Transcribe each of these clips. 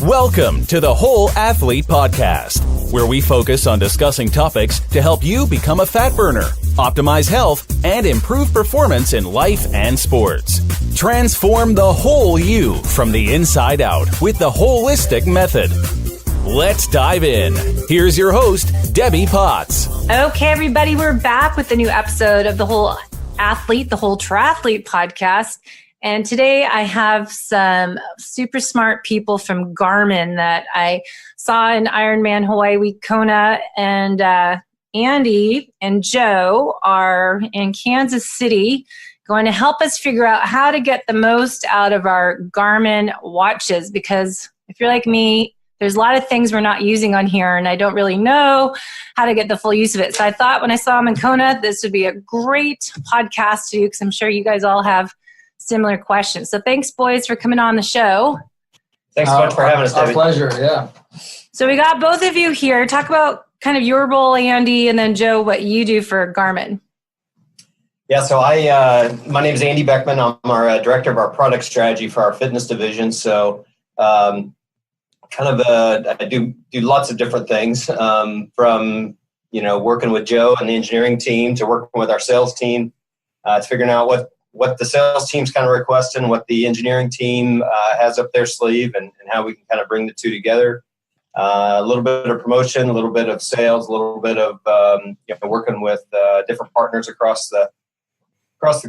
Welcome to the Whole Athlete Podcast, where we focus on discussing topics to help you become a fat burner, optimize health, and improve performance in life and sports. Transform the whole you from the inside out with the holistic method. Let's dive in. Here's your host, Debbie Potts. Okay, everybody, we're back with a new episode of the Whole Athlete, the Whole Triathlete Podcast. And today I have some super smart people from Garmin that I saw in Ironman Hawaii Kona, and Andy and Joe are in Kansas City going to help us figure out how to get the most out of our Garmin watches, because if you're like me, there's a lot of things we're not using on here and I don't really know how to get the full use of it. So I thought when I saw them in Kona, this would be a great podcast to do, because I'm sure you guys all have similar questions. So thanks, boys, for coming on the show. Thanks so much for having us, Debbie. Our pleasure, yeah. So we got both of you here. Talk about kind of your role, Andy, and then Joe, what you do for Garmin. Yeah, so my name is Andy Beckman. I'm our director of our product strategy for our fitness division. So I do lots of different things, from working with Joe and the engineering team to working with our sales team, to figuring out what the sales team's kind of requesting, what the engineering team has up their sleeve, and how we can kind of bring the two together. A little bit of promotion, a little bit of sales, a little bit of working with different partners across the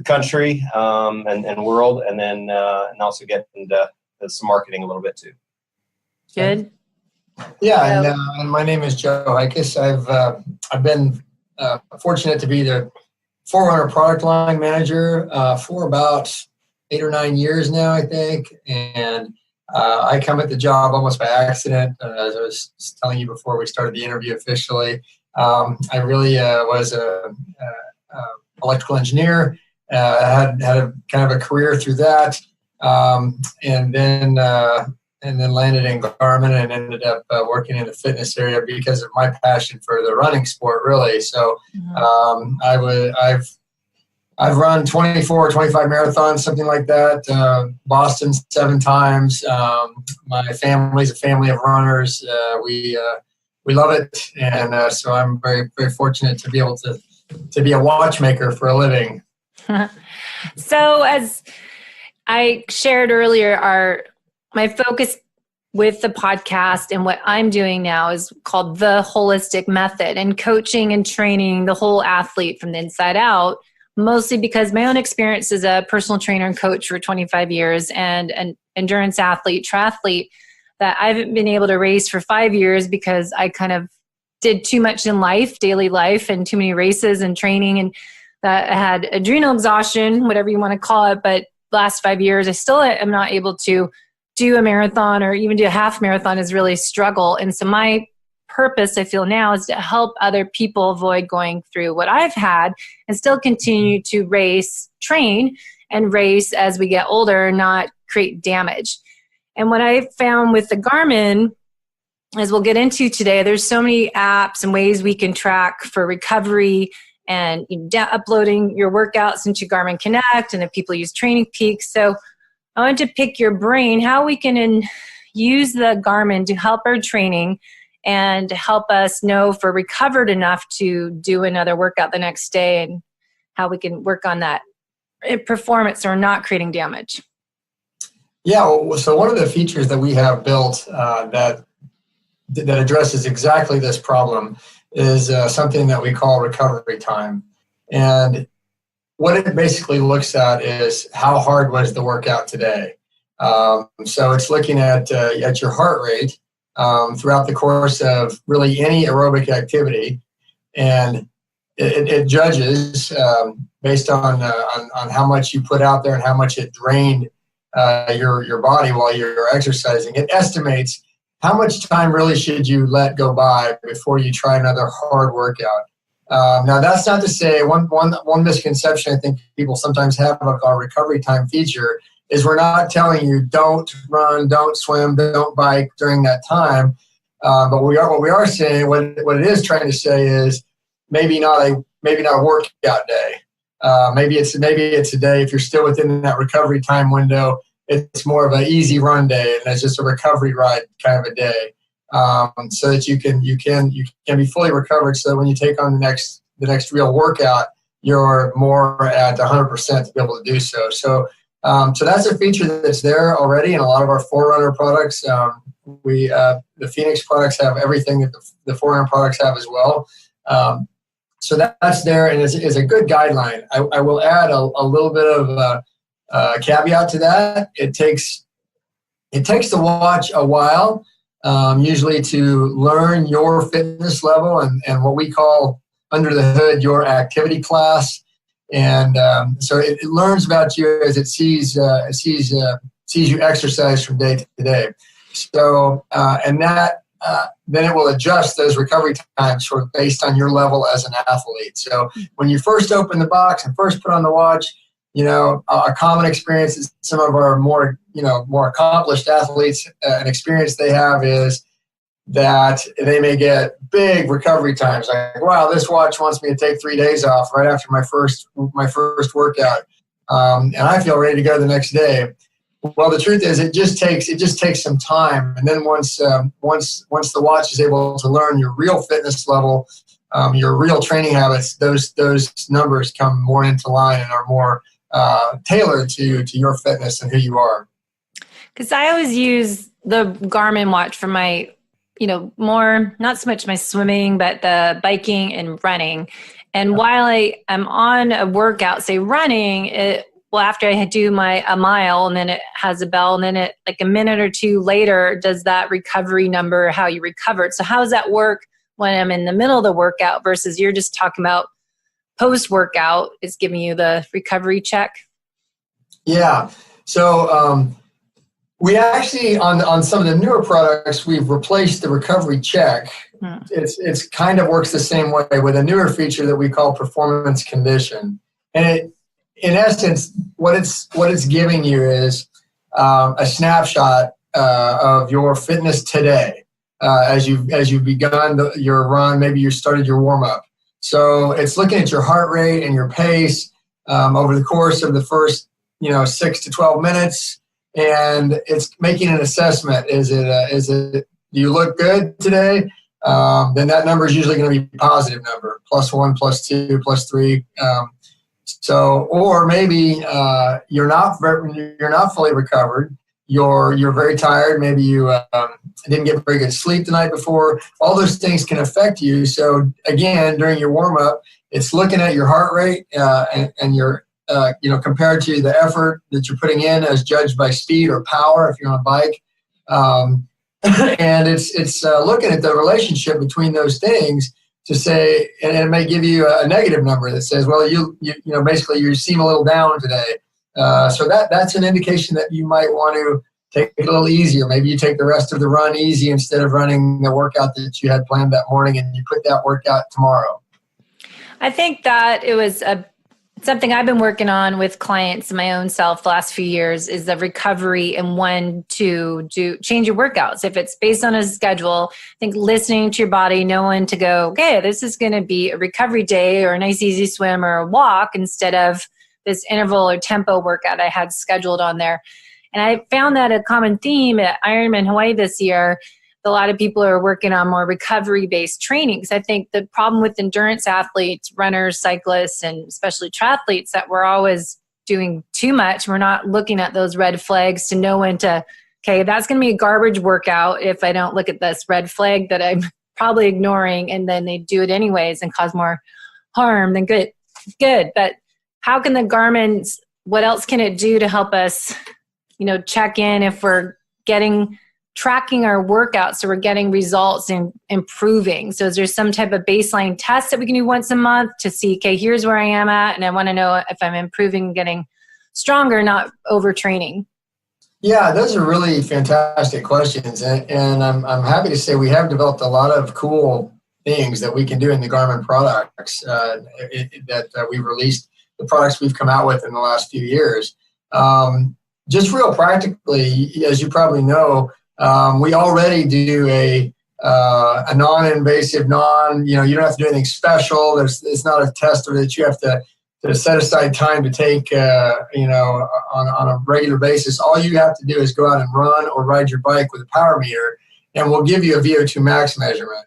country and world, and then and also get into some marketing a little bit too. Good. Yeah, and my name is Joe Hikus. I've been fortunate to be the Forerunner product line manager for about 8 or 9 years now, I think. And I come at the job almost by accident. As I was telling you before we started the interview officially, I really was a electrical engineer. Had a kind of a career through that, and then landed in Garmin and ended up working in the fitness area because of my passion for the running sport, really. So I've run 24, 25 marathons, something like that. Boston 7 times. My family's a family of runners. We love it, and so I'm very, very fortunate to be able to be a watchmaker for a living. So as I shared earlier, my focus with the podcast and what I'm doing now is called the holistic method, and coaching and training the whole athlete from the inside out, mostly because my own experience as a personal trainer and coach for 25 years and an endurance athlete, triathlete, that I haven't been able to race for 5 years because I kind of did too much in life, daily life, and too many races and training, and that I had adrenal exhaustion, whatever you want to call it. But last 5 years, I still am not able to do a marathon or even do a half marathon, is really a struggle. And so my purpose, I feel now, is to help other people avoid going through what I've had and still continue to train and race as we get older, not create damage. And what I found with the Garmin, as we'll get into today, there's so many apps and ways we can track for recovery and uploading your workouts into Garmin Connect, and if people use Training Peaks. So I want to pick your brain, how we can use the Garmin to help our training and help us know if we're recovered enough to do another workout the next day, and how we can work on that performance so we're not creating damage. Yeah, so one of the features that we have built that addresses exactly this problem is something that we call recovery time. And what it basically looks at is how hard was the workout today. So it's looking at your heart rate throughout the course of really any aerobic activity, and it judges based on how much you put out there and how much it drained your body while you're exercising. It estimates how much time really should you let go by before you try another hard workout. Now, that's not to say one misconception I think people sometimes have of our recovery time feature is we're not telling you don't run, don't swim, don't bike during that time. But what we are saying, what it is trying to say is maybe not a workout day. Maybe it's a day, if you're still within that recovery time window, it's more of an easy run day, and it's just a recovery ride kind of a day, so that you can be fully recovered. So that when you take on the next real workout, you're more at 100% to be able to do so. So that's a feature that's there already in a lot of our Forerunner products. The Phoenix products have everything that the Forerunner products have as well. So that's there, and is a good guideline. I will add a little bit of a caveat to that. It takes the watch a while, usually, to learn your fitness level and what we call under the hood your activity class, and so it learns about you as it sees you exercise from day to day. So and that then it will adjust those recovery times sort of based on your level as an athlete. So when you first open the box and first put on the watch, a common experience is some of our more accomplished athletes, an experience they have is that they may get big recovery times. Like, wow, this watch wants me to take 3 days off right after my first workout, and I feel ready to go the next day. Well, the truth is, it just takes some time, and then once the watch is able to learn your real fitness level, your real training habits, those numbers come more into line and are more tailored to your fitness and who you are. Because I always use the Garmin watch for my, more, not so much my swimming, but the biking and running. And while I am on a workout, say running, after I do a mile, and then it has a bell, and then it, like a minute or two later, does that recovery number, how you recovered. So how does that work when I'm in the middle of the workout versus you're just talking about post-workout is giving you the recovery check? Yeah. So we actually, on some of the newer products, we've replaced the recovery check. It's kind of works the same way with a newer feature that we call performance condition. And in essence, what it's giving you is a snapshot of your fitness today as you've begun your run. Maybe you started your warm up. So it's looking at your heart rate and your pace over the course of the first 6 to 12 minutes, and it's making an assessment. Is it do you look good today? Then that number is usually going to be a positive number, +1, +2, +3. So, or maybe you're not fully recovered. You're very tired. Maybe you didn't get very good sleep the night before. All those things can affect you. So again, during your warm up, it's looking at your heart rate and your compared to the effort that you're putting in as judged by speed or power if you're on a bike, and it's looking at the relationship between those things to say, and it may give you a negative number that says, well, you basically you seem a little down today. So that's an indication that you might want to take it a little easier. Maybe you take the rest of the run easy instead of running the workout that you had planned that morning, and you put that workout tomorrow. I think that it was something I've been working on with clients and my own self the last few years is the recovery and when to change your workouts. If it's based on a schedule, I think listening to your body, knowing to go, okay, this is going to be a recovery day or a nice easy swim or a walk instead of this interval or tempo workout I had scheduled on there. And I found that a common theme at Ironman Hawaii this year. A lot of people are working on more recovery-based training. Because I think the problem with endurance athletes, runners, cyclists, and especially triathletes, that we're always doing too much. We're not looking at those red flags to know when to, okay, that's going to be a garbage workout if I don't look at this red flag that I'm probably ignoring, and then they do it anyways and cause more harm than good. But how can the Garmin's, what else can it do to help us, check in if we're tracking our workouts so we're getting results and improving? So is there some type of baseline test that we can do once a month to see, okay, here's where I am at, and I want to know if I'm improving, getting stronger, not overtraining? Yeah, those are really fantastic questions. And I'm happy to say we have developed a lot of cool things that we can do in the Garmin products that we've released, the products we've come out with in the last few years. Just real practically, as you probably know, we already do a non-invasive, you don't have to do anything special. It's not a test that you have to set aside time to take, on a regular basis, all you have to do is go out and run or ride your bike with a power meter, and we'll give you a VO2 max measurement.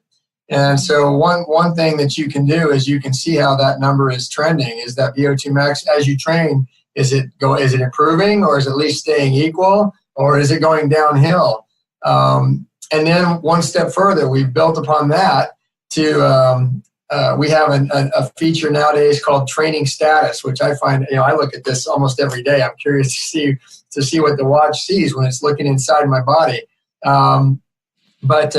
And so one thing that you can do is you can see how that number is trending. Is that VO2 max as you train? Is it improving, or is it at least staying equal, or is it going downhill? And then one step further, we've built upon that to we have a feature nowadays called training status, which I find, I look at this almost every day. I'm curious to see what the watch sees when it's looking inside my body. But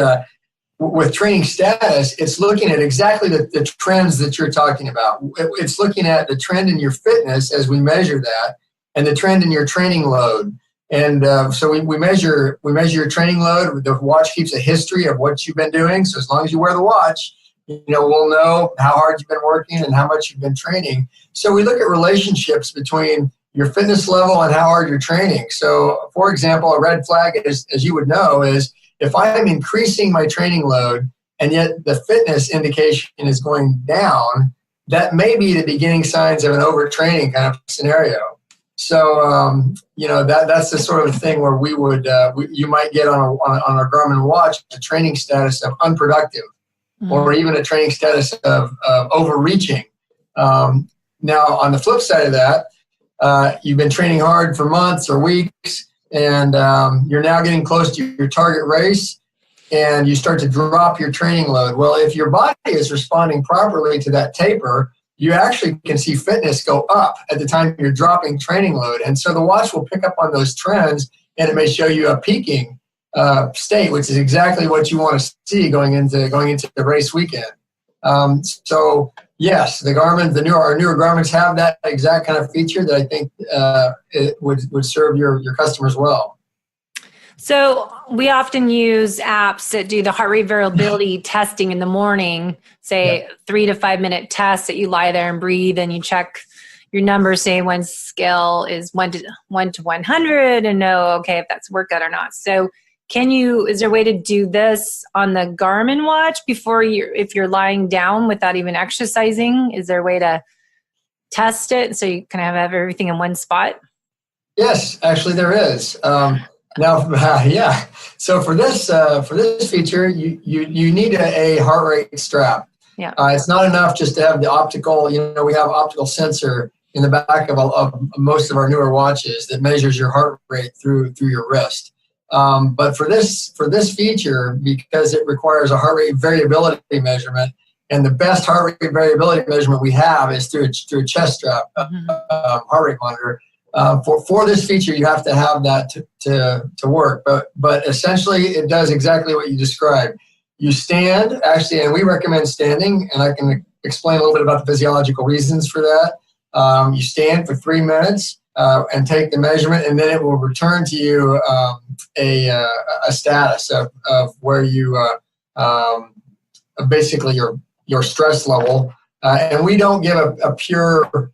with training status, it's looking at exactly the trends that you're talking about. It's looking at the trend in your fitness as we measure that, and the trend in your training load. And so we measure your training load. The watch keeps a history of what you've been doing. So as long as you wear the watch, we'll know how hard you've been working and how much you've been training. So we look at relationships between your fitness level and how hard you're training. So, for example, a red flag, as you would know, is if I'm increasing my training load and yet the fitness indication is going down, that may be the beginning signs of an overtraining kind of scenario. So, that's the sort of thing where you might get on our Garmin watch a training status of unproductive, or even a training status of overreaching. Now, on the flip side of that, you've been training hard for months or weeks, and you're now getting close to your target race, and you start to drop your training load. Well, if your body is responding properly to that taper, you actually can see fitness go up at the time you're dropping training load. And so the watch will pick up on those trends, and it may show you a peaking state, which is exactly what you want to see going into the race weekend. So yes, our newer Garmins have that exact kind of feature that I think it would serve your customers well. So we often use apps that do the heart rate variability testing in the morning, say 3 to 5 minute tests that you lie there and breathe and you check your numbers, say one scale is 1 to 100 and know, okay, if that's workout or not. So is there a way to do this on the Garmin watch if you're lying down without even exercising? Is there a way to test it so you can have everything in one spot? Yes, actually there is. So for this feature, you need a heart rate strap. Yeah. It's not enough just to have the optical. We have an optical sensor in the back of most of our newer watches that measures your heart rate through your wrist. But for this feature, because it requires a heart rate variability measurement, and the best heart rate variability measurement we have is through a chest strap heart rate monitor. For this feature, you have to have that to work. But essentially, it does exactly what you described. You stand, actually, and we recommend standing, and I can explain a little bit about the physiological reasons for that. You stand for 3 minutes and take the measurement, and then it will return to you a status of where you basically your stress level. And we don't give a pure,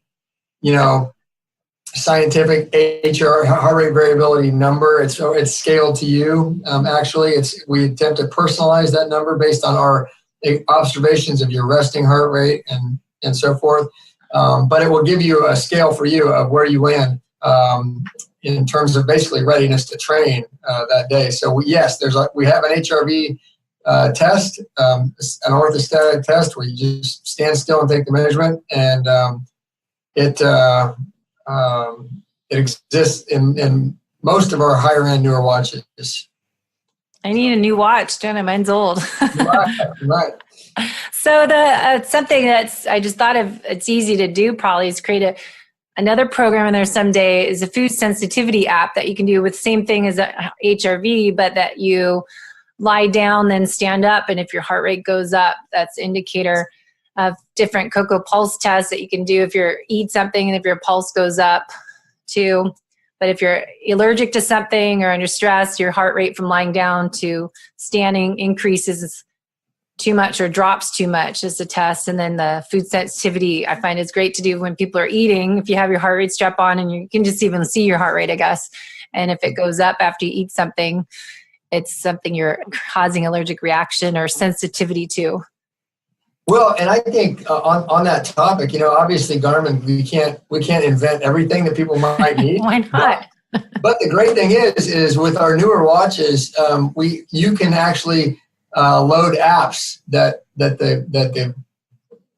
scientific heart rate variability number. It's scaled to you. Actually, we attempt to personalize that number based on our observations of your resting heart rate and so forth. But it will give you a scale for you of where you land in terms of basically readiness to train that day. So we have an HRV test, an orthostatic test where you just stand still and take the measurement, and it exists in most of our higher end newer watches. I need a new watch, don't I? Mine's old. Right. So something I just thought of, it's easy to do probably, is create another program in there someday, is a food sensitivity app that you can do with the same thing as a HRV, but that you lie down, then stand up, and if your heart rate goes up, that's indicator of different Cocoa Pulse tests that you can do if you eat something and if your pulse goes up too. But if you're allergic to something or under stress, your heart rate from lying down to standing increases too much or drops too much is a test. And then the food sensitivity I find is great to do when people are eating. If you have your heart rate strap on, and you can just even see your heart rate, I guess. And if it goes up after you eat something, it's something you're causing allergic reaction or sensitivity to. Well, and I think on that topic, obviously Garmin, we can't invent everything that people might need. Why not? But the great thing is with our newer watches, you can actually load apps that they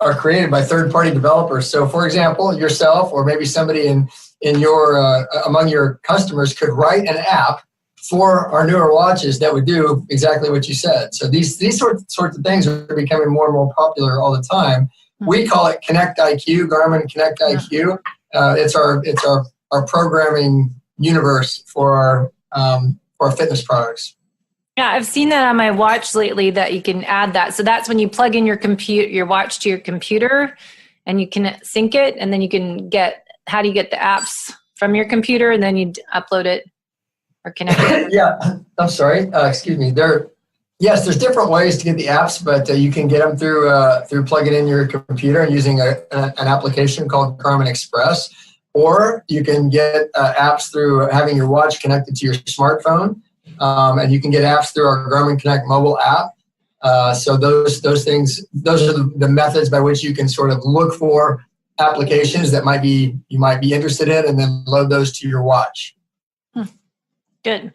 are created by third-party developers. So, for example, yourself or maybe somebody in your among your customers could write an app for our newer watches that would do exactly what you said. So these sorts of things are becoming more and more popular all the time. Mm-hmm. We call it Connect IQ, Garmin Connect IQ. It's our programming universe for our fitness products. Yeah, I've seen that on my watch lately that you can add that. So that's when you plug in your watch to your computer and you can sync it, and then you can how do you get the apps from your computer, and then you upload it or connect it? Yeah, I'm sorry. Excuse me. There's different ways to get the apps, but you can get them through plugging in your computer and using an application called Garmin Express, or you can get apps through having your watch connected to your smartphone. And you can get apps through our Garmin Connect mobile app. So those are the methods by which you can sort of look for applications that you might be interested in, and then load those to your watch. Good.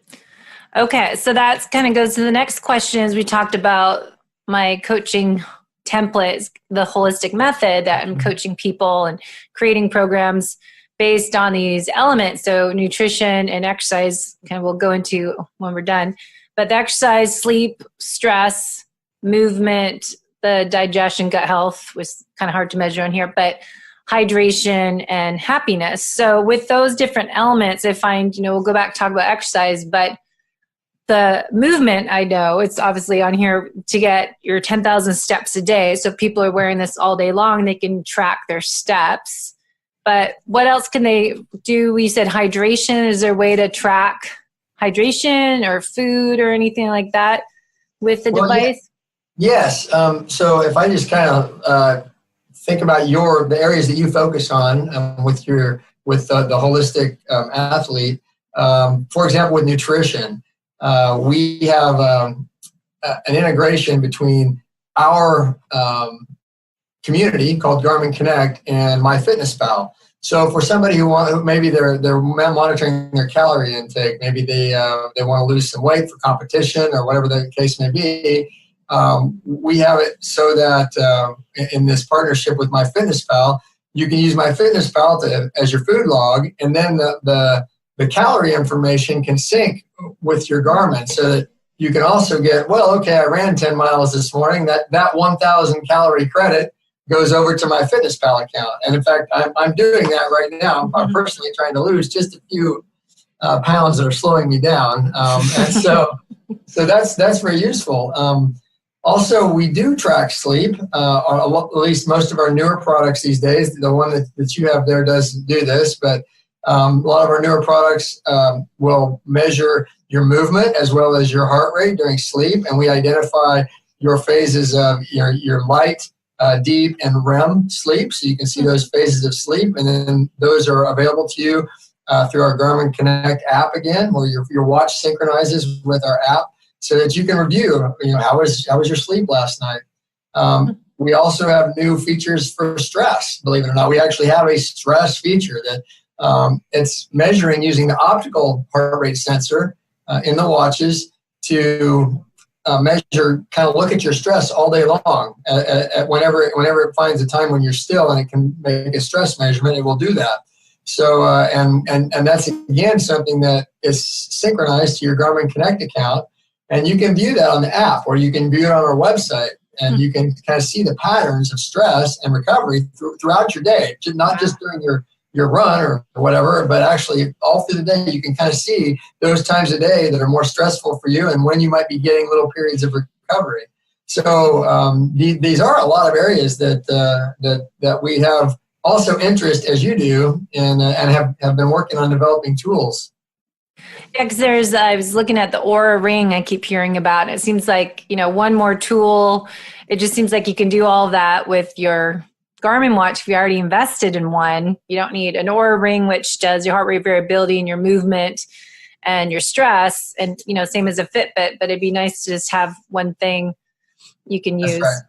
Okay, so that kind of goes to the next question. As we talked about my coaching templates, the holistic method that I'm coaching people and creating programs based on these elements. So nutrition and exercise, kind of we'll go into when we're done. But the exercise, sleep, stress, movement, the digestion, gut health was kind of hard to measure on here, but hydration and happiness. So with those different elements, I find, we'll go back and talk about exercise, but the movement, I know it's obviously on here to get your 10,000 steps a day. So if people are wearing this all day long, they can track their steps. But what else can they do? We said hydration. Is there a way to track hydration or food or anything like that with the device? Yes. So if I just kind of think about the areas that you focus on with the holistic athlete, for example, with nutrition, we have an integration between our community called Garmin Connect and MyFitnessPal. So for somebody who maybe they're monitoring their calorie intake, maybe they want to lose some weight for competition or whatever the case may be, we have it so that in this partnership with MyFitnessPal, you can use MyFitnessPal as your food log, and then the calorie information can sync with your Garmin, so that you can also get, I ran 10 miles this morning. That 1,000 calorie credit goes over to my FitnessPal account. And in fact, I'm doing that right now. I'm personally trying to lose just a few pounds that are slowing me down. And so that's very useful. Also, we do track sleep. At least most of our newer products these days, the one that you have there does do this, but a lot of our newer products will measure your movement as well as your heart rate during sleep. And we identify your phases of your light, deep, and REM sleep. So you can see those phases of sleep, and then those are available to you through our Garmin Connect app again, where your watch synchronizes with our app, so that you can review, how was your sleep last night. We also have new features for stress. Believe it or not, we actually have a stress feature that it's measuring using the optical heart rate sensor in the watches to measure, kind of look at your stress all day long. Whenever it finds a time when you're still and it can make a stress measurement, it will do that. So and that's again something that is synchronized to your Garmin Connect account, and you can view that on the app, or you can view it on our website, and you can kind of see the patterns of stress and recovery throughout your day, not just during your run or whatever, but actually all through the day. You can kind of see those times a day that are more stressful for you and when you might be getting little periods of recovery. So these are a lot of areas that we have also interest, as you do, and have been working on developing tools. Yeah, because I was looking at the Oura Ring I keep hearing about. It seems like, one more tool. It just seems like you can do all that with your Garmin watch. If you already invested in one, you don't need an Oura Ring, which does your heart rate variability and your movement and your stress, and same as a Fitbit. But it'd be nice to just have one thing you can use. That's right.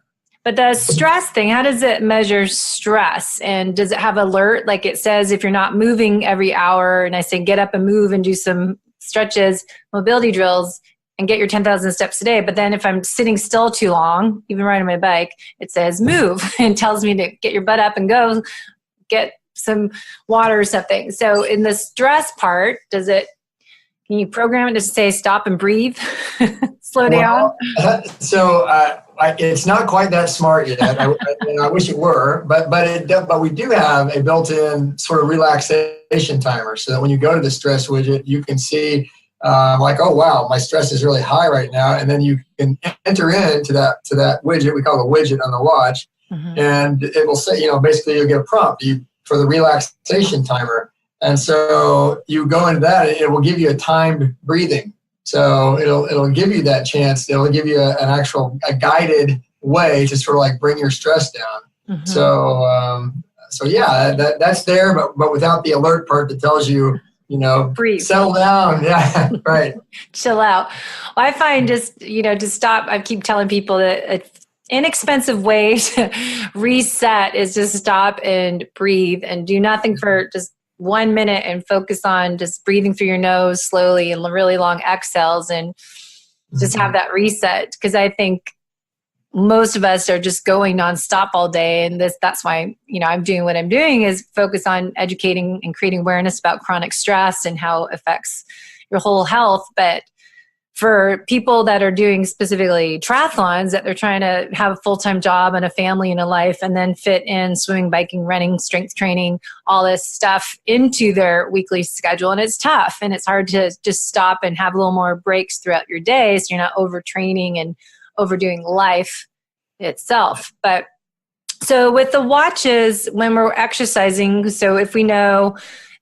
But the stress thing, how does it measure stress? And does it have alert? Like it says, if you're not moving every hour, and I say, get up and move and do some stretches, mobility drills, and get your 10,000 steps a day. But then if I'm sitting still too long, even riding my bike, it says move and tells me to get your butt up and go get some water or something. So in the stress part, can you program it to say stop and breathe, slow down? It's not quite that smart yet. I wish it were, but we do have a built-in sort of relaxation timer, so that when you go to the stress widget, you can see oh wow, my stress is really high right now, and then you can enter into that widget. We call it a widget on the watch, and it will say, basically you'll get a prompt for the relaxation timer. And so you go into that, it will give you a timed breathing. So it'll give you that chance. It'll give you a guided way to sort of like bring your stress down. So yeah, that's there, but without the alert part that tells you, breathe, settle down. Yeah, right. Chill out. Well, I find just, to stop, I keep telling people that an inexpensive way to reset is just stop and breathe and do nothing for just 1 minute and focus on just breathing through your nose slowly and really long exhales and just have that reset. Because I think most of us are just going nonstop all day. And that's why, I'm doing what I'm doing is focus on educating and creating awareness about chronic stress and how it affects your whole health. But for people that are doing specifically triathlons, that they're trying to have a full-time job and a family and a life and then fit in swimming, biking, running, strength training, all this stuff into their weekly schedule. And it's tough and it's hard to just stop and have a little more breaks throughout your day so you're not overtraining and overdoing life itself. But so with the watches, when we're exercising, so if we know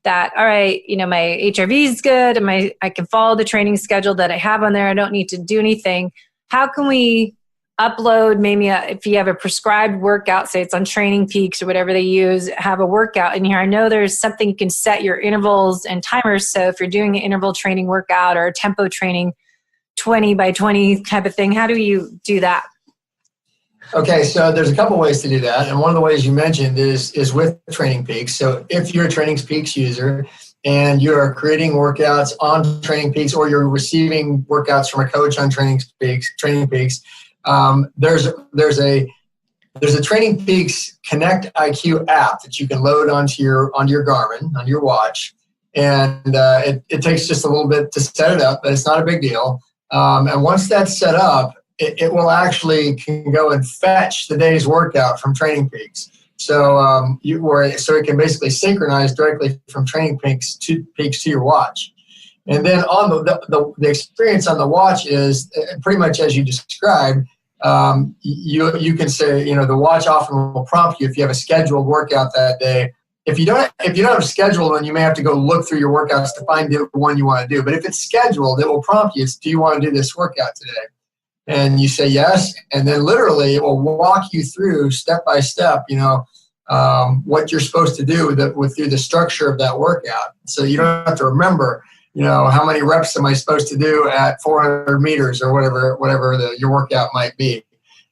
that, all right, my HRV is good and I can follow the training schedule that I have on there, I don't need to do anything. How can we upload maybe if you have a prescribed workout, say it's on Training Peaks or whatever they use, have a workout in here? I know there's something you can set your intervals and timers. So if you're doing an interval training workout or a tempo training 20 by 20 type of thing, how do you do that? Okay, so there's a couple ways to do that. And one of the ways you mentioned is with Training Peaks. So if you're a Training Peaks user and you're creating workouts on Training Peaks or you're receiving workouts from a coach on Training Peaks, there's a Training Peaks Connect IQ app that you can load onto your Garmin, on your watch. And it takes just a little bit to set it up, but it's not a big deal. And once that's set up, it will actually can go and fetch the day's workout from Training Peaks. So so it can basically synchronize directly from Training Peaks to your watch. And then on the experience on the watch is pretty much as you described. You can say, the watch often will prompt you if you have a scheduled workout that day. If you don't have a scheduled one, you may have to go look through your workouts to find the one you want to do. But if it's scheduled, it will prompt you. Do you want to do this workout today? And you say yes, and then literally it will walk you through step by step, what you're supposed to do through the structure of that workout. So you don't have to remember, how many reps am I supposed to do at 400 meters or whatever your workout might be.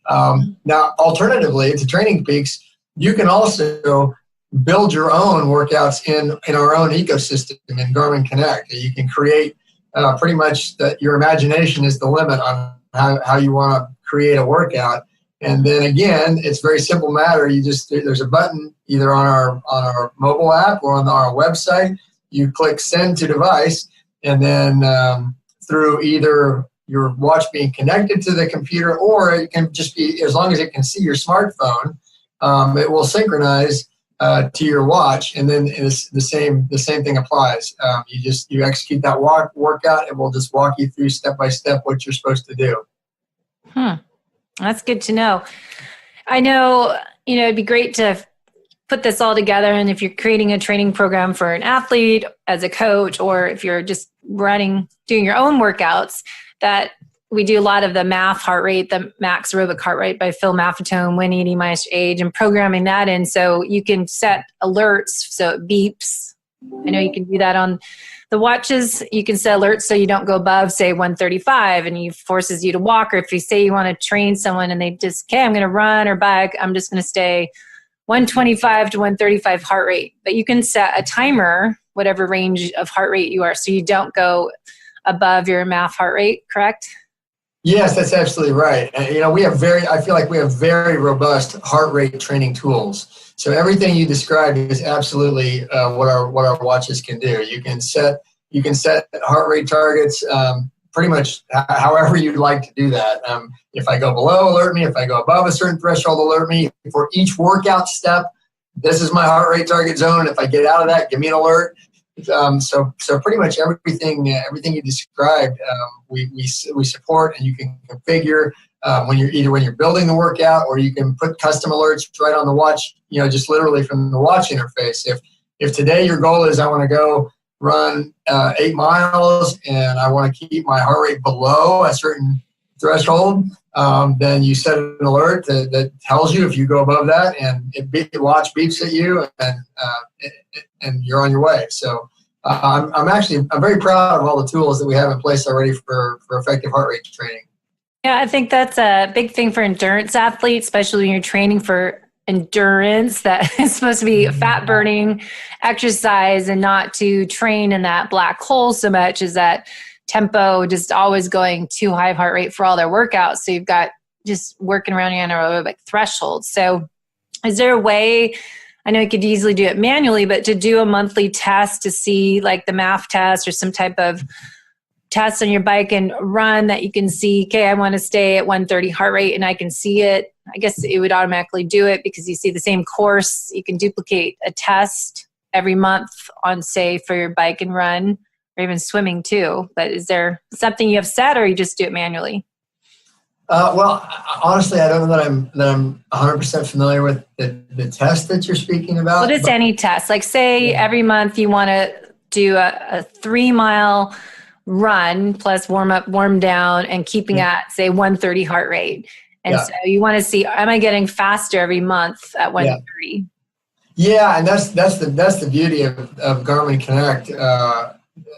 Now, alternatively to Training Peaks, you can also build your own workouts in our own ecosystem in Garmin Connect. You can create pretty much that your imagination is the limit on how you want to create a workout. And then again, it's a very simple matter. There's a button either on our mobile app or on our website. You click send to device, and then through either your watch being connected to the computer, or it can just be, as long as it can see your smartphone, it will synchronize to your watch, and then it's the same thing applies. You execute that workout, it will just walk you through step by step what you're supposed to do. That's good to know. I know, it'd be great to put this all together, and if you're creating a training program for an athlete as a coach, or if you're just doing your own workouts, that we do a lot of the MAF heart rate, the max aerobic heart rate by Phil Maffetone, 180 minus age, and programming that in so you can set alerts so it beeps. I know you can do that on the watches, you can set alerts so you don't go above, say, 135, and he forces you to walk. Or if you say you want to train someone and they just, okay, I'm going to run or bike, I'm just going to stay 125 to 135 heart rate. But you can set a timer, whatever range of heart rate you are, so you don't go above your MAF heart rate, correct? Yes, that's absolutely right. And, I feel like we have very robust heart rate training tools. So everything you described is absolutely what our watches can do. You can set heart rate targets pretty much however you'd like to do that. If I go below, alert me. If I go above a certain threshold, alert me. For each workout step, this is my heart rate target zone. If I get out of that, give me an alert. So pretty much everything you described, we support, and you can configure when you're building the workout, or you can put custom alerts right on the watch. Just literally from the watch interface. If today your goal is I want to go run 8 miles and I want to keep my heart rate below a certain threshold, then you set an alert that tells you if you go above that, and the watch beeps at you, and you're on your way. So I'm very proud of all the tools that we have in place already for effective heart rate training. Yeah, I think that's a big thing for endurance athletes, especially when you're training for endurance, that is supposed to be fat burning exercise and not to train in that black hole so much, is that tempo, just always going too high of heart rate for all their workouts. So you've got just working around your anaerobic threshold. So is there a way, I know you could easily do it manually, but to do a monthly test to see like the MAF test or some type of test on your bike and run that you can see, okay, I want to stay at 130 heart rate and I can see it. I guess it would automatically do it because you see the same course. You can duplicate a test every month on, say, for your bike and run, or even swimming too. But is there something you have set, or you just do it manually? Well, honestly, I don't know that I'm 100% familiar with the test that you're speaking about. Well, just any test. Like say every month you want to do a 3-mile run plus warm up, warm down, and keeping at, say, 130 heart rate. And so you want to see, am I getting faster every month at 130? Yeah, and that's the beauty of Garmin Connect.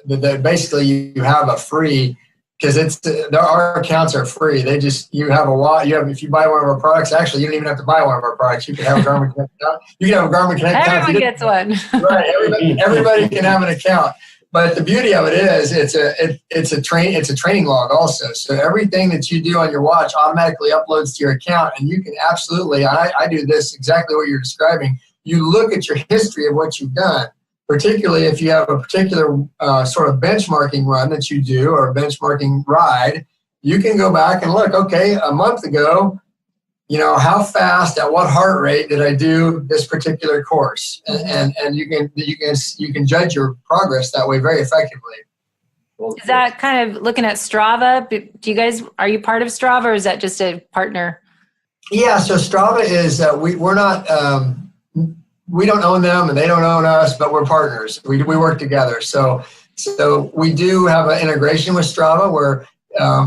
That basically you have a free, because our accounts are free. If you buy one of our products, actually you don't even have to buy one of our products. You can have a Garmin Connect account. You can have a Garmin Connect account. Everyone gets one. Right. Everybody can have an account. But the beauty of it is it's a training log also. So everything that you do on your watch automatically uploads to your account, and you can absolutely, I do this exactly what you're describing. You look at your history of what you've done, particularly if you have a particular sort of benchmarking run that you do, or a benchmarking ride. You can go back and look, okay, a month ago, how fast, at what heart rate did I do this particular course? And you can judge your progress that way very effectively. Is that kind of looking at Strava? Are you part of Strava, or is that just a partner? Yeah, so Strava is, we're not, we don't own them and they don't own us, but we're partners. We work together. So we do have an integration with Strava where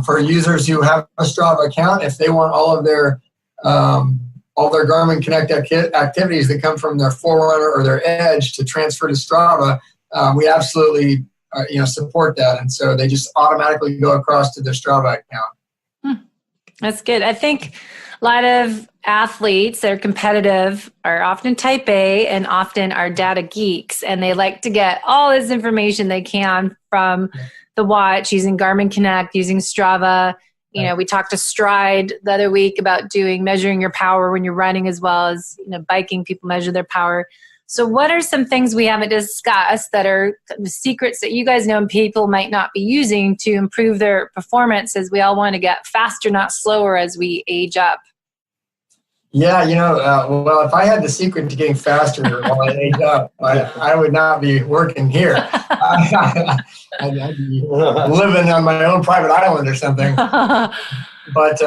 for users who have a Strava account, if they want all their Garmin Connect activities that come from their Forerunner or their Edge to transfer to Strava, we absolutely support that, and so they just automatically go across to their Strava account. That's good. I think a lot of athletes that are competitive are often type A and often are data geeks, and they like to get all this information they can from the watch using Garmin Connect, using Strava. We talked to Stride the other week about measuring your power when you're running, as well as, biking, people measure their power. So what are some things we haven't discussed that are secrets that you guys know and people might not be using to improve their performance, as we all want to get faster, not slower, as we age up? Yeah, well, if I had the secret to getting faster while I age up, I would not be working here. I'd be living on my own private island or something. But,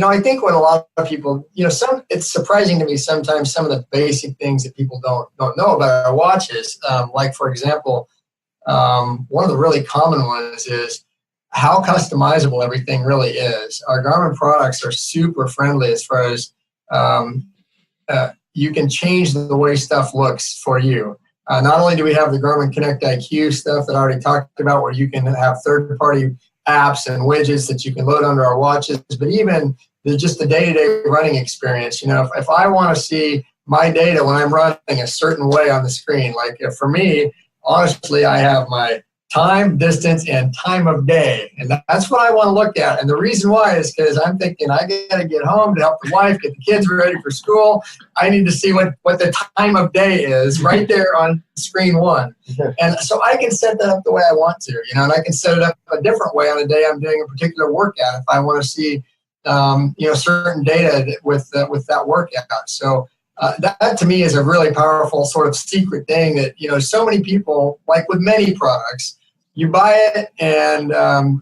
I think what a lot of people, it's surprising to me sometimes some of the basic things that people don't know about our watches. Like, for example, one of the really common ones is how customizable everything really is. Our Garmin products are super friendly as far as you can change the way stuff looks for you. Not only do we have the Garmin Connect IQ stuff that I already talked about, where you can have third-party apps and widgets that you can load under our watches, but even just the day-to-day running experience. If I want to see my data when I'm running a certain way on the screen, like for me, honestly, I have my time, distance, and time of day. And that's what I want to look at. And the reason why is because I'm thinking I got to get home to help the wife, get the kids ready for school. I need to see what the time of day is right there on screen one. And so I can set that up the way I want to, and I can set it up a different way on a day I'm doing a particular workout if I want to see, certain data with that workout. So that to me is a really powerful sort of secret thing that, so many people, like with many products, you buy it and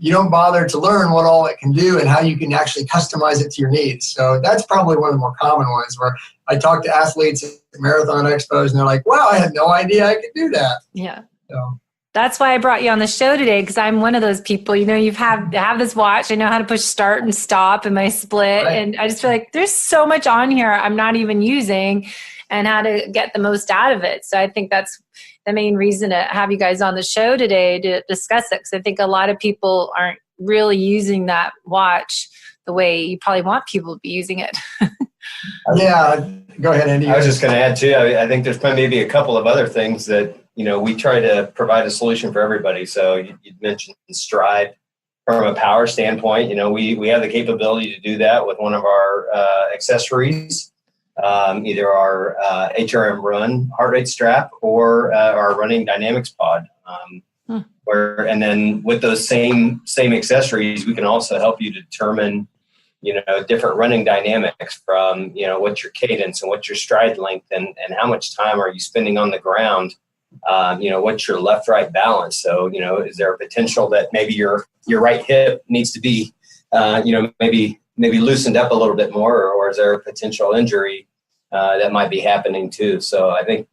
you don't bother to learn what all it can do and how you can actually customize it to your needs. So that's probably one of the more common ones where I talk to athletes at marathon expos and they're like, wow, I had no idea I could do that. Yeah. So that's why I brought you on the show today, because I'm one of those people, you have this watch. I know how to push start and stop in my split. Right. And I just feel like there's so much on here I'm not even using and how to get the most out of it. So I think that's the main reason to have you guys on the show today to discuss it, because I think a lot of people aren't really using that watch the way you probably want people to be using it. Yeah, go ahead, Andy. I was just going to add too, I think there's maybe a couple of other things that, we try to provide a solution for everybody. So you mentioned Stride. From a power standpoint, we have the capability to do that with one of our accessories. Either our HRM Run heart rate strap or our running dynamics pod. And then with those same accessories, we can also help you determine, different running dynamics from, what's your cadence and what's your stride length and how much time are you spending on the ground. What's your left-right balance? So, is there a potential that maybe your right hip needs to be, maybe loosened up a little bit more, or is there a potential injury that might be happening too? So I think,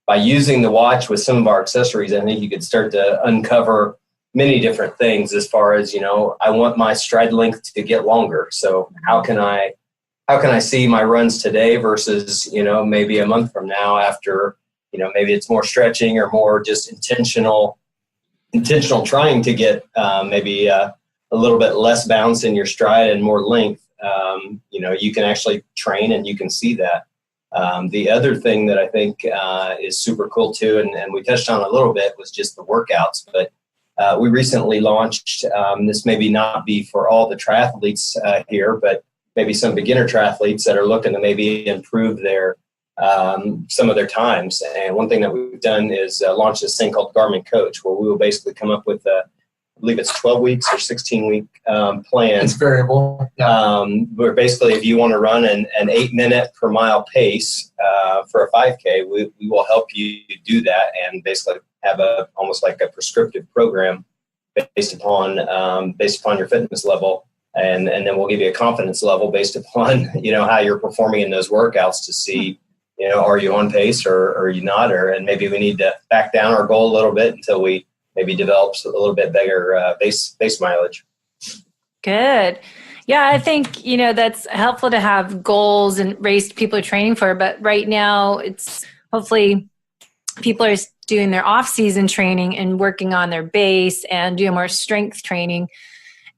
by using the watch with some of our accessories, I think you could start to uncover many different things as far as, I want my stride length to get longer. So how can I see my runs today versus, maybe a month from now after, maybe it's more stretching or more just intentional trying to get maybe a little bit less bounce in your stride and more length. You can actually train and you can see that. The other thing that I think is super cool too, and we touched on a little bit, was just the workouts. But we recently launched, this maybe not be for all the triathletes here, but maybe some beginner triathletes that are looking to maybe improve their some of their times. And one thing that we've done is launch this thing called Garmin Coach, where we will basically come up with I believe it's 12 weeks or 16-week plan. It's variable. Where basically if you want to run an 8-minute per mile pace for a 5K, we will help you do that and basically have almost like a prescriptive program based upon your fitness level. And then we'll give you a confidence level based upon, how you're performing in those workouts to see, are you on pace or are you not? And maybe we need to back down our goal a little bit until we maybe develop a little bit bigger base mileage. Good. Yeah, I think, that's helpful to have goals and race people are training for. But right now, it's hopefully people are doing their off-season training and working on their base and doing more strength training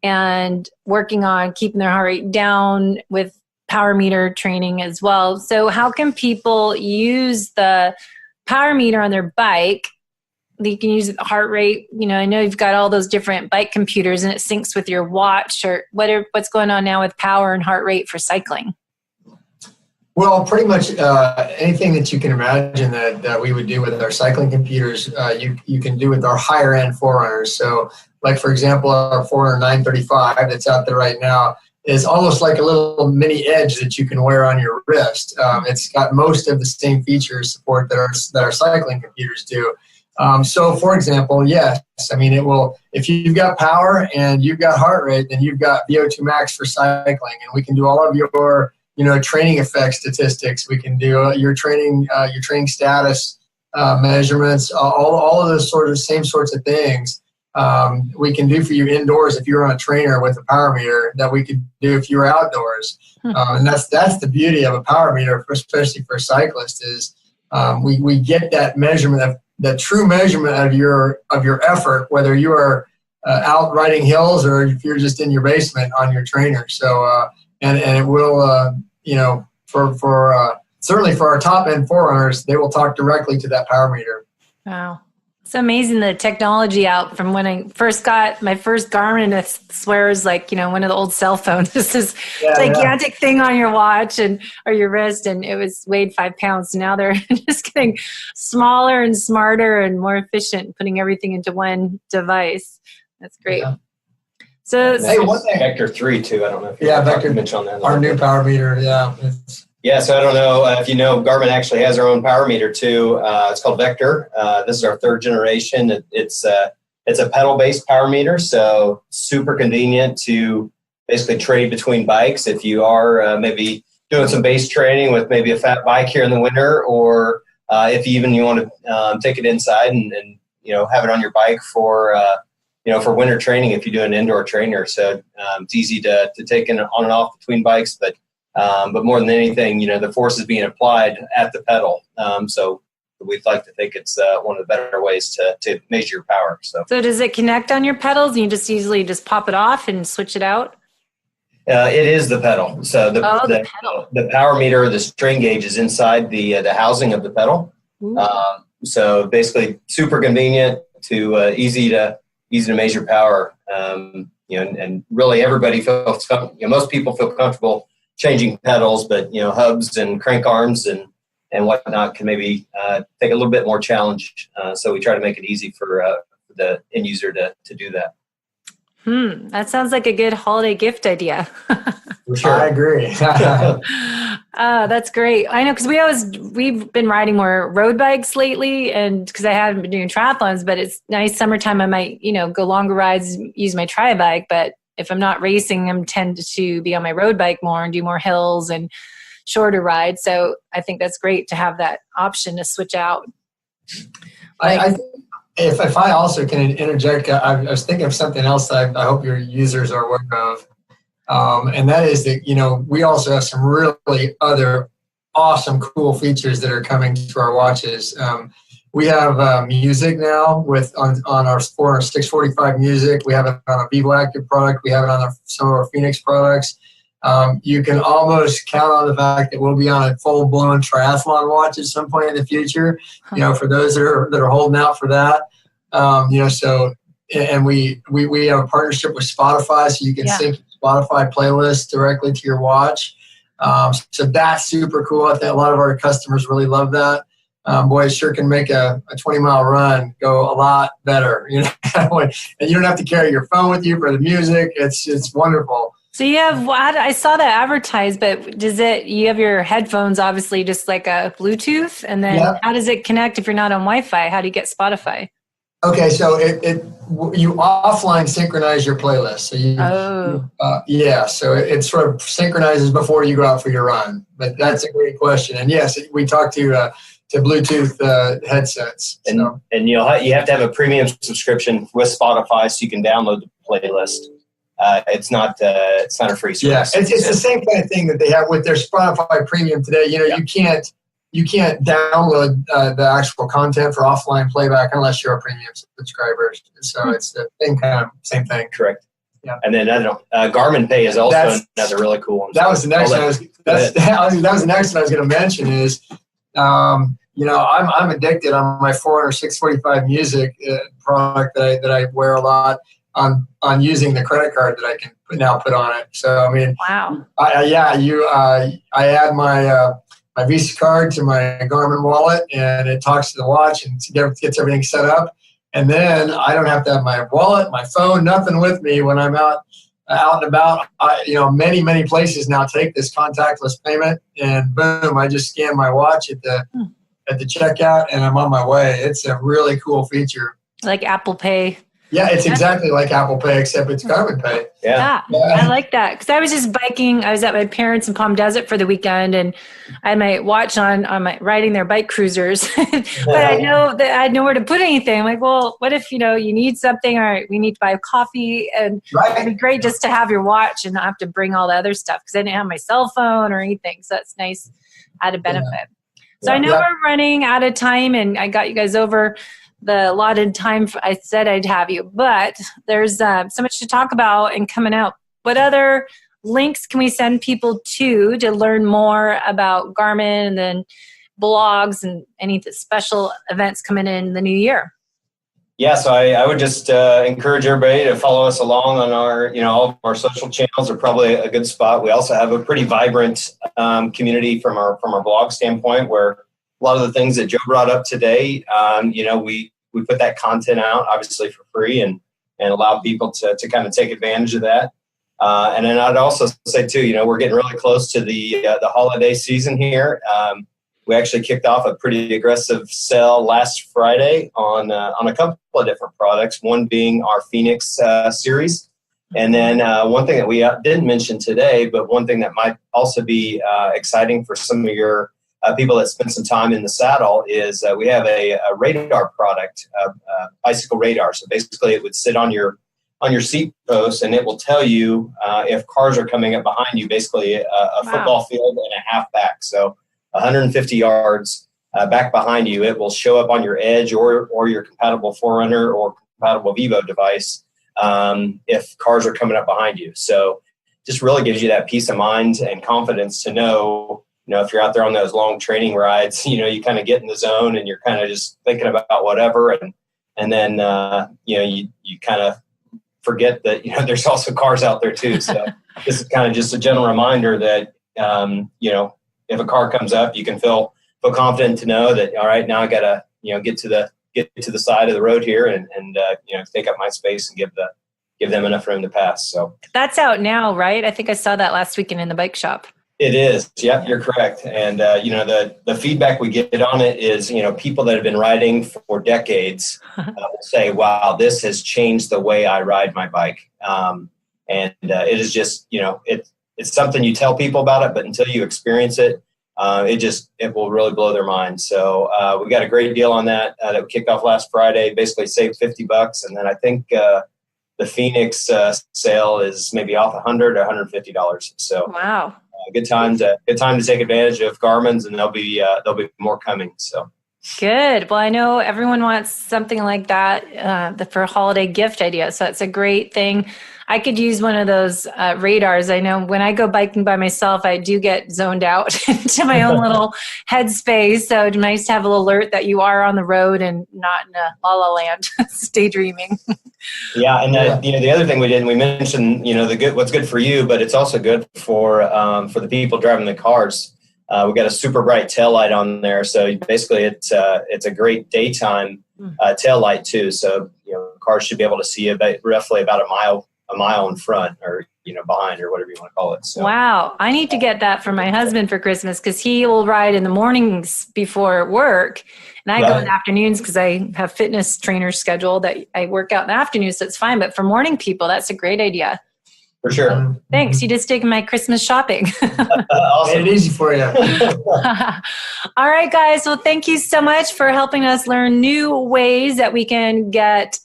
and working on keeping their heart rate down with power meter training as well. So how can people use the power meter on their bike? You can use the heart rate. I know you've got all those different bike computers and it syncs with your watch, or what's going on now with power and heart rate for cycling? Well, pretty much anything that you can imagine that we would do with our cycling computers, you can do with our higher end Forerunners. So like, for example, our Forerunner 935 that's out there right now is almost like a little mini edge that you can wear on your wrist. It's got most of the same features support that our cycling computers do. So for example, yes, it will, if you've got power and you've got heart rate, then you've got VO2 max for cycling, and we can do all of your, training effect statistics. We can do your training status measurements, all of those same sorts of things. We can do for you indoors if you're on a trainer with a power meter that we could do if you were outdoors. And that's the beauty of a power meter, especially for cyclists, is We get that measurement, that true measurement of your effort, whether you are out riding hills or if you're just in your basement on your trainer. So and it will for certainly for our top end forerunners, they will talk directly to that power meter. Wow. It's amazing the technology out from when I first got my first Garmin. I swear is like, one of the old cell phones. This is gigantic thing on your watch or your wrist, and it weighed 5 pounds. Now they're just getting smaller and smarter and more efficient, putting everything into one device. That's great. Yeah. So one thing, Vector 3 too. I don't know if you Vector mentioned on that. Our new power meter. Yeah. Yeah, so I don't know if you know, Garmin actually has their own power meter too. It's called Vector. This is our 3rd generation. It's a pedal-based power meter, so super convenient to basically trade between bikes. If you are maybe doing some base training with maybe a fat bike here in the winter, or if you want to take it inside and have it on your bike for winter training if you do an indoor trainer. So it's easy to take it on and off between bikes, but more than anything, the force is being applied at the pedal. So we'd like to think it's one of the better ways to measure your power. So does it connect on your pedals and you just easily just pop it off and switch it out? It is the pedal. So the pedal. The power meter, the strain gauge is inside the housing of the pedal. So basically super convenient to easy to measure power. And really everybody feels, most people feel comfortable changing pedals, but hubs and crank arms and whatnot can maybe take a little bit more challenge. So we try to make it easy for the end user to do that. That sounds like a good holiday gift idea. For sure. I agree. That's great. I know, because we've been riding more road bikes lately, and because I haven't been doing triathlons, but it's nice summertime. I might, go longer rides, use my tri bike, but if I'm not racing, I tend to be on my road bike more and do more hills and shorter rides. So I think that's great to have that option to switch out. I think if I also can interject, I was thinking of something else that I hope your users are aware of. And that is that, we also have some really other awesome, cool features that are coming to our watches. We have music now on our 645 music. We have it on a Vivo Active product. We have it on some of our Phoenix products. You can almost count on the fact that we'll be on a full-blown triathlon watch at some point in the future. For those that are holding out for that. So and we have a partnership with Spotify, so you can sync Spotify playlists directly to your watch. So that's super cool. I think a lot of our customers really love that. Boy, it sure can make a 20-mile run go a lot better. And you don't have to carry your phone with you for the music. It's wonderful. So you have, I saw that advertised, but you have your headphones, obviously, just like a Bluetooth, and then how does it connect if you're not on Wi-Fi? How do you get Spotify? Okay, so you offline synchronize your playlist. So so it sort of synchronizes before you go out for your run. But that's a great question. And yes, we talked to Bluetooth headsets. And you have to have a premium subscription with Spotify so you can download the playlist. It's not a free service. Yeah, it's the same kind of thing that they have with their Spotify Premium today. You can't download the actual content for offline playback unless you're a premium subscriber. So it's the same thing. Correct. Yeah. And then Garmin Pay is also another really cool one. That was the next one. That was the next one I was going to mention is, I'm addicted on my 645 music product that I wear a lot on using the credit card that I can now put on it. So wow. I add my Visa card to my Garmin wallet, and it talks to the watch and gets everything set up. And then I don't have to have my wallet, my phone, nothing with me when I'm out and about. Many, many places now take this contactless payment, and boom, I just scan my watch at the checkout, and I'm on my way. It's a really cool feature. Like Apple Pay. Yeah, it's exactly like Apple Pay, except it's Garmin Pay. Yeah. I like that, because I was just biking. I was at my parents' in Palm Desert for the weekend, and I had my watch on my riding their bike cruisers. But I know that I had nowhere to put anything. I'm like, well, what if you need something, or we need to buy a coffee, and it'd be great just to have your watch and not have to bring all the other stuff, because I didn't have my cell phone or anything. So that's nice added benefit. So I know we're running out of time, and I got you guys over the allotted time I said I'd have you, but there's so much to talk about and coming out. What other links can we send people to learn more about Garmin, and then blogs and any special events coming in the new year? Yeah, so I would just encourage everybody to follow us along on our, all of our social channels are probably a good spot. We also have a pretty vibrant community from our blog standpoint, where a lot of the things that Joe brought up today, we put that content out obviously for free and allow people to kind of take advantage of that. And then I'd also say too, we're getting really close to the holiday season here. We actually kicked off a pretty aggressive sale last Friday on a couple of different products, one being our Phoenix series. And then one thing that we didn't mention today, but one thing that might also be exciting for some of your people that spend some time in the saddle is we have a radar product, bicycle radar. So basically it would sit on your seat post, and it will tell you if cars are coming up behind you, basically a football field and a half back. So 150 yards back behind you, it will show up on your Edge or your compatible Forerunner or compatible Vivo device if cars are coming up behind you. So just really gives you that peace of mind and confidence to know, if you're out there on those long training rides, you kind of get in the zone and you're kind of just thinking about whatever. And then, you kind of forget that, there's also cars out there too. So this is kind of just a gentle reminder that, if a car comes up, you can feel confident to know that, all right, now I got to, get to the side of the road here and take up my space and give them enough room to pass. So that's out now, right? I think I saw that last weekend in the bike shop. It is. Yep, you're correct. And, the feedback we get on it is, people that have been riding for decades will say, wow, this has changed the way I ride my bike. It is just, it's something you tell people about it, but until you experience it, it will really blow their mind. So we got a great deal on that that we kicked off last Friday, basically saved $50. And then I think the Phoenix sale is maybe off $100 or $150. So wow. Good time to take advantage of Garmin's, and there'll be more coming. So good. Well, I know everyone wants something like that for a holiday gift idea. So it's a great thing. I could use one of those radars. I know when I go biking by myself, I do get zoned out into my own little headspace. So it's nice to have a little alert that you are on the road and not in a la la land, daydreaming. Yeah, and the other thing we mentioned, what's good for you, but it's also good for the people driving the cars. We got a super bright tail light on there, so basically it's a great daytime tail light too. So cars should be able to see roughly about a mile in front or behind or whatever you want to call it. So. Wow, I need to get that for my husband for Christmas because he will ride in the mornings before work, and I go in the afternoons because I have fitness trainers scheduled that I work out in the afternoons, so it's fine. But for morning people, that's a great idea. For sure. Thanks. You just taken my Christmas shopping. Awesome. Made it easy for you. All right, guys. Well, thank you so much for helping us learn new ways that we can get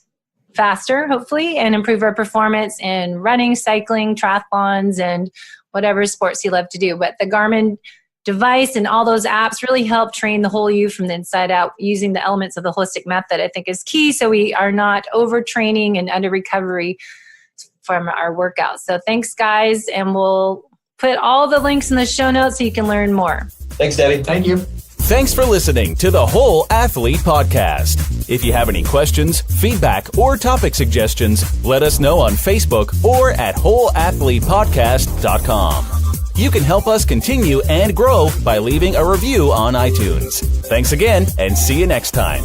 faster, hopefully, and improve our performance in running, cycling, triathlons, and whatever sports you love to do. But the Garmin device and all those apps really help train the whole you from the inside out. Using the elements of the holistic method, I think, is key, so we are not overtraining and under recovery from our workouts. So thanks, guys, and we'll put all the links in the show notes so you can learn more. Thanks, Debbie. Thank you. Thanks for listening to the Whole Athlete Podcast. If you have any questions, feedback, or topic suggestions, let us know on Facebook or at wholeathletepodcast.com. You can help us continue and grow by leaving a review on iTunes. Thanks again, and see you next time.